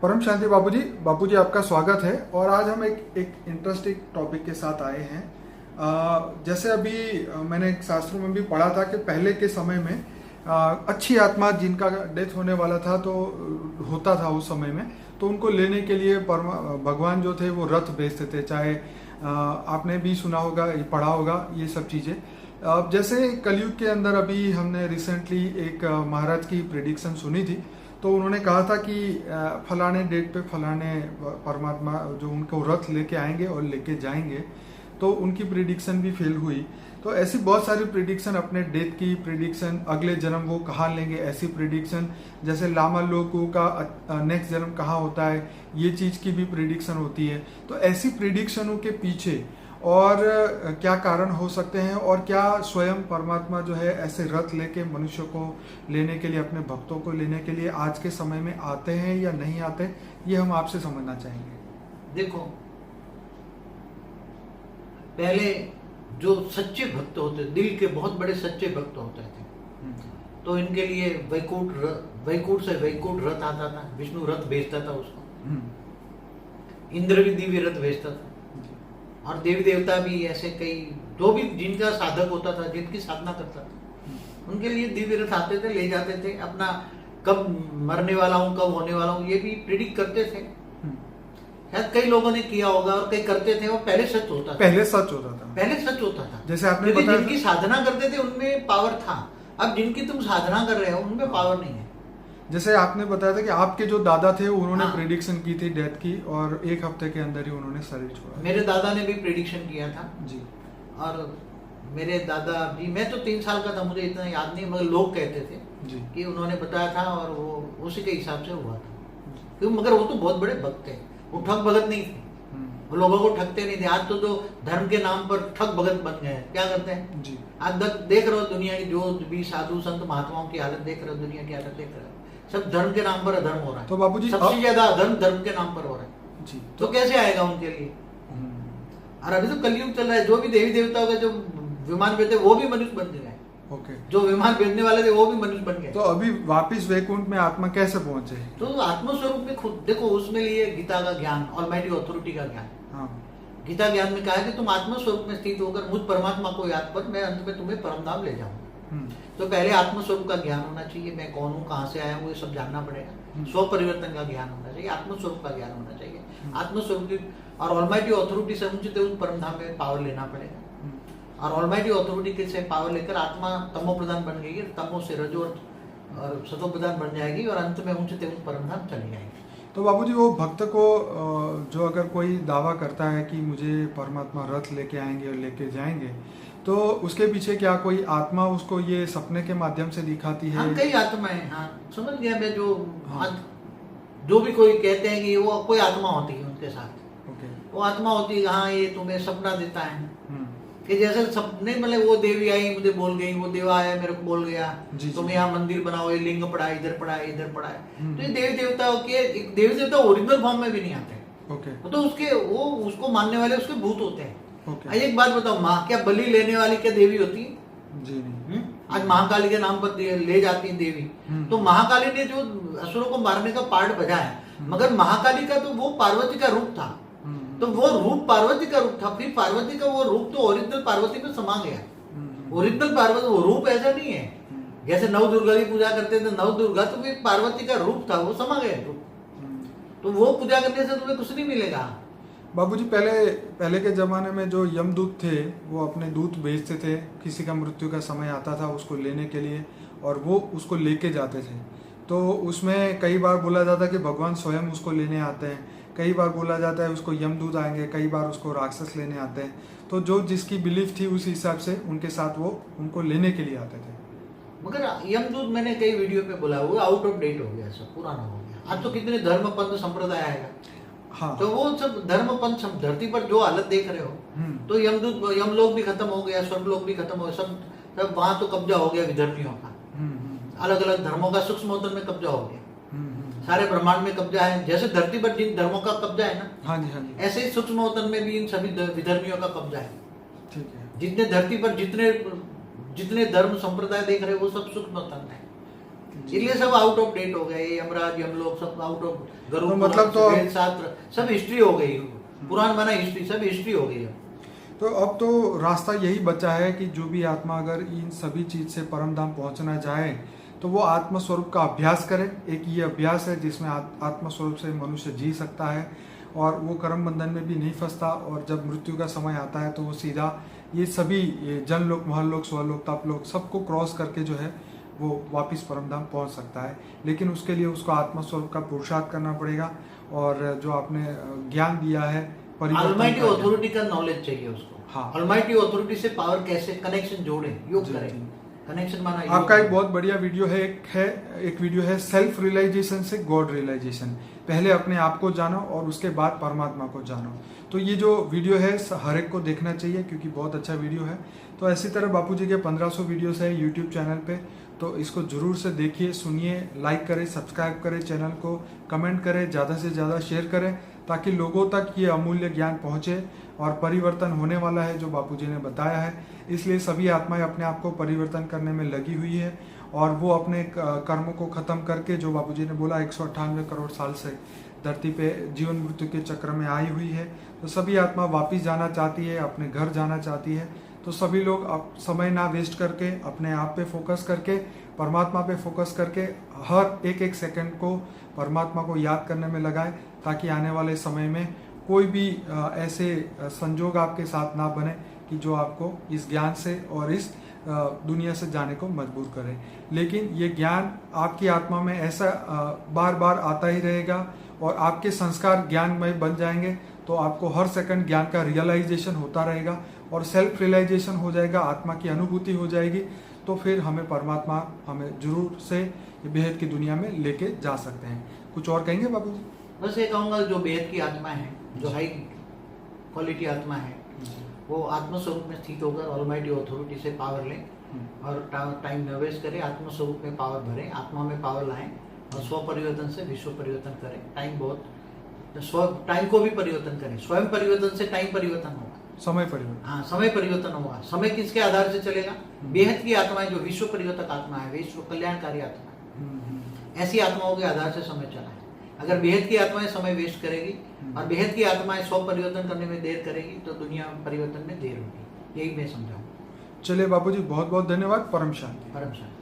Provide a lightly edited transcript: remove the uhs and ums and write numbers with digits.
परम शांति बापूजी आपका स्वागत है। और आज हम एक इंटरेस्टिंग टॉपिक के साथ आए हैं। जैसे अभी मैंने शास्त्रों में भी पढ़ा था कि पहले के समय में अच्छी आत्मा जिनका डेथ होने वाला था तो होता था उस समय में, तो उनको लेने के लिए भगवान जो थे वो रथ भेजते थे। चाहे आपने भी सुना होगा, पढ़ा होगा ये सब चीज़ें। जैसे कलयुग के अंदर अभी हमने रिसेंटली एक महाराज की प्रेडिक्शन सुनी थी, तो उन्होंने कहा था कि फलाने डेट पे फलाने परमात्मा जो उनको रथ लेके आएंगे और लेके जाएंगे, तो उनकी प्रिडिक्शन भी फेल हुई। तो ऐसी बहुत सारी प्रिडिक्शन, अपने डेथ की प्रिडिक्शन, अगले जन्म वो कहाँ लेंगे ऐसी प्रिडिक्शन, जैसे लामा लोगों का नेक्स्ट जन्म कहाँ होता है ये चीज़ की भी प्रिडिक्शन होती है। तो ऐसी प्रिडिक्शनों के पीछे और क्या कारण हो सकते हैं, और क्या स्वयं परमात्मा जो है ऐसे रथ लेके मनुष्य को लेने के लिए, अपने भक्तों को लेने के लिए आज के समय में आते हैं या नहीं आते, ये हम आपसे समझना चाहेंगे। देखो, पहले जो सच्चे भक्त होते, दिल के बहुत बड़े सच्चे भक्त होते थे, तो इनके लिए वैकुंठ से वैकुंठ रथ आता था। विष्णु रथ भेजता था उसको, इंद्र भी दिव्य रथ भेजता था, और देवी देवता भी ऐसे कई, जो भी जिनका साधक होता था, जिनकी साधना करता था, उनके लिए दिव्य रथ आते थे, ले जाते थे। अपना कब मरने वाला हूँ, कब होने वाला हूँ, ये भी प्रिडिक्ट करते थे। शायद कई लोगों ने किया होगा और कई करते थे, और पहले सच होता था। पहले सच होता था। जैसे आपने बताया, जिनकी साधना करते थे उनमें पावर था। अब जिनकी तुम साधना कर रहे हो उनमें पावर नहीं है। जैसे आपने बताया था कि आपके जो दादा थे उन्होंने प्रेडिक्शन की थी डेथ की, और एक हफ्ते के अंदर ही उन्होंने शरीर छोड़ा। मेरे दादा ने भी प्रेडिक्शन किया था जी। और मेरे दादा जी, मैं तो 3 साल का था, मुझे इतना याद नहीं, मगर लोग कहते थे जी कि उन्होंने बताया था और वो उसी के हिसाब से हुआ था। क्यों? मगर वो तो बहुत बड़े भक्त थे, वो ठग भगत नहीं थे, वो लोगों को ठगते नहीं थे। आज तो जो धर्म के नाम पर ठग भगत बन गए हैं, क्या करते हैं जी। आज देख रहे हो दुनिया की जो भी साधु संत महात्माओं की हालत देख रहे हो, दुनिया की हालत देख रहे हो, सब धर्म के नाम पर अधर्म हो रहा है। तो बापूजी सबसे ज्यादा अधर्म धर्म के नाम पर हो रहा है जी। तो कैसे आएगा उनके लिए? और अभी तो कलयुग चल रहा है, जो भी देवी देवताओं का जो विमान भेजते वो भी मनुष्य बन गए। ओके। जो विमान भेजने वाले थे वो भी मनुष्य बन गए। तो अभी वापिस वैकुंठ में आत्मा कैसे पहुंचे? तो आत्मस्वरूप में खुद देखो, उसमें लिए गीता का ज्ञान, ऑलमाइटी अथॉरिटी का ज्ञान। हाँ। गीता ज्ञान में कहा है कि तुम आत्मस्वरूप में स्थित होकर मुझ परमात्मा को याद कर, मैं अंत में तुम्हें परमधाम ले जाऊंगा। तो पहले आत्मस्वरूप का ज्ञान होना चाहिए, मैं कौन हूँ, कहाँ से आया हूँ, ये सब जानना पड़ेगा। स्व परिवर्तन का ज्ञान होना चाहिए, आत्मस्वरूप का ज्ञान होना चाहिए। आत्मस्वरूप की और ऑलमाइटी अथॉरिटी से उचित उस परमधाम में पावर लेना पड़ेगा। और ऑलमाइटी अथॉरिटी से पावर लेकर आत्मा तमो प्रधान बन गई है, तमो से रजो और सतो प्रधान बन जाएगी, और अंत में उचित परमधाम चली जाएगी। तो बाबूजी, वो भक्त को जो अगर कोई दावा करता है कि मुझे परमात्मा रथ लेके आएंगे और लेके जाएंगे, तो उसके पीछे क्या कोई आत्मा उसको ये सपने के माध्यम से दिखाती है? हाँ, कई आत्माएं, हाँ समझ गया मैं। जो भी कोई कहते हैं कि वो कोई आत्मा होती है उनके साथ। ओके। वो आत्मा होती है, हाँ ये तुम्हें सपना देता है कि जैसे सपने, मतलब वो देवी आई मुझे बोल गई, वो देवा आया मेरे को बोल गया, तुम यहाँ मंदिर बनाओ, ये लिंग पड़ा है, इधर पड़ा है, इधर पड़ा है। तो ये देवी देवता ओरिजिनल फॉर्म में भी नहीं आते। ओके। तो वो उसको मानने वाले उसके भूत होते हैं। ओके। एक बात बताओ, माँ क्या बलि लेने वाली क्या देवी होती है? जी नहीं। आज महाकाली के नाम पर ले जाती है देवी। तो महाकाली ने जो असुरों को मारने का पार्ट बजा है, मगर महाकाली का तो वो पार्वती का रूप था। तो वो रूप पार्वती का रूप था, फिर पार्वती का वो रूप तो ओरिजिनल पार्वती में समा गया। ओरिजिनल पार्वती, वो रूप ऐसा नहीं है जैसे नव दुर्गा की पूजा करते थे, नव दुर्गा तो फिर पार्वती का रूप था, वो समा गया रूप। तो वो पूजा करने से तुम्हें कुछ नहीं मिलेगा। बाबूजी, पहले के जमाने में जो यमदूत थे वो अपने दूत भेजते थे, किसी का मृत्यु का समय आता था उसको लेने के लिए, और वो उसको लेके जाते थे। तो उसमें कई बार बोला जाता है कि भगवान स्वयं उसको लेने आते हैं, कई बार बोला जाता है उसको यमदूत आएंगे, कई बार उसको राक्षस लेने आते हैं। तो जो जिसकी बिलीफ थी उस हिसाब से उनके साथ वो उनको लेने के लिए आते थे। मगर यमदूत मैंने कई वीडियो पे बोला, वो आउट ऑफ डेट हो गया, सब पुराना हो गया। आज तो कितने धर्म पंथ संप्रदाय आएगा। हाँ। तो वो सब धर्म पंथ धरती पर जो हालत देख रहे हो, तो यमलोक भी खत्म हो गया, स्वर्गलोक भी खत्म हो गया, सब वहां तो कब्जा हो गया विधर्मियों का। अलग अलग धर्मों का सूक्ष्म में कब्जा हो गया, सारे ब्रह्मांड में कब्जा है। जैसे धरती पर जिन धर्मों का कब्जा है ना, हाँ जी, हाँ जी, ऐसे ही सूक्ष्म में भी इन सभी विधर्मियों का कब्जा है। ठीक है। जितने धरती पर जितने धर्म संप्रदाय देख रहे हो वो सब सूक्ष्म है। इसलिए सब आउट ऑफ डेट हो गए, यमराज यमलोक सब आउट ऑफ, गरुड़ मतलब तो वेद शास्त्र सब हिस्ट्री हो गई, पुराण बना हिस्ट्री, सब हिस्ट्री हो गई। तो अब तो रास्ता यही बचा है कि जो भी आत्मा अगर इन सभी चीज से परम धाम पहुंचना चाहे तो वो आत्म स्वरूप का अभ्यास करे। एक ये अभ्यास है जिसमें आत्म स्वरूप से मनुष्य जी सकता है और वो कर्म बंधन में भी नहीं फंसता, और जब मृत्यु का समय आता है तो वो सीधा ये सभी जनलोक, महलोक, स्वलोक, तपलोक सबको क्रॉस करके जो है वो वापस परमधाम पहुंच सकता है। लेकिन उसके लिए उसको आत्म स्वरूप का पुरुषार्थ करना पड़ेगा, और जो आपने ज्ञान दिया है, ऑलमाइटी ऑथोरिटी का नॉलेज चाहिए उसको। हाँ, ऑलमाइटी ऑथोरिटी से पावर कैसे कनेक्शन जोड़े, योग करें, कनेक्शन माना। आपका एक बहुत बढ़िया वीडियो है, एक वीडियो है सेल्फ रियलाइजेशन से गॉड रियलाइजेशन। पहले अपने आप को जानो और उसके बाद परमात्मा को जानो। तो ये जो वीडियो है हर एक को देखना चाहिए क्योंकि बहुत अच्छा वीडियो है। तो ऐसी तरह बापूजी के 1500 वीडियोस है यूट्यूब चैनल पे, तो इसको जरूर से देखिए, सुनिए, लाइक करें, सब्सक्राइब करें चैनल को, कमेंट करें, ज़्यादा से ज़्यादा शेयर करें ताकि लोगों तक ये अमूल्य ज्ञान पहुँचे और परिवर्तन होने वाला है जो बापूजी ने बताया है। इसलिए सभी आत्माएं अपने आप को परिवर्तन करने में लगी हुई है और वो अपने कर्मों को खत्म करके, जो बापूजी ने बोला 198 करोड़ साल से धरती पे जीवन मृत्यु के चक्र में आई हुई है, तो सभी आत्मा वापिस जाना चाहती है, अपने घर जाना चाहती है। तो सभी लोग अब समय ना वेस्ट करके अपने आप पे फोकस करके, परमात्मा पे फोकस करके हर एक एक सेकंड को परमात्मा को याद करने में लगाएं ताकि आने वाले समय में कोई भी ऐसे संजोग आपके साथ ना बने कि जो आपको इस ज्ञान से और इस दुनिया से जाने को मजबूर करे। लेकिन ये ज्ञान आपकी आत्मा में ऐसा बार बार आता ही रहेगा और आपके संस्कार ज्ञानमय बन जाएंगे, तो आपको हर सेकंड ज्ञान का रियलाइजेशन होता रहेगा और सेल्फ रियलाइजेशन हो जाएगा, आत्मा की अनुभूति हो जाएगी। तो फिर हमें परमात्मा हमें जरूर से बेहद की दुनिया में लेके जा सकते हैं। कुछ और कहेंगे बाबू जी? बस ये कहूँगा, जो बेहद की आत्मा है, जो हाई क्वालिटी आत्मा है, वो आत्म स्वरूप में स्थित होकर ऑलमाइटी ऑथोरिटी से पावर लें और टाइम न वेस्ट करें, आत्म स्वरूप में पावर भरें, आत्मा में पावर लाएं और स्व परिवर्तन से विश्व परिवर्तन करें। टाइम को भी परिवर्तन करें, स्वयं परिवर्तन से टाइम परिवर्तन होगा, समय परिवर्तन, हाँ समय परिवर्तन होगा। समय किसके आधार से चलेगा? बेहद की आत्माएं जो विश्व परिवर्तक आत्मा है, विश्व कल्याणकारी आत्मा है, ऐसी आत्माओं के आधार से समय चला है। अगर बेहद की आत्माएं समय वेस्ट करेगी और बेहद की आत्माएं स्व परिवर्तन करने में देर करेगी तो दुनिया परिवर्तन में देर होगी। यही मैं समझाऊँ। चलिए बापूजी, बहुत बहुत धन्यवाद। परम शांति। परम शांति।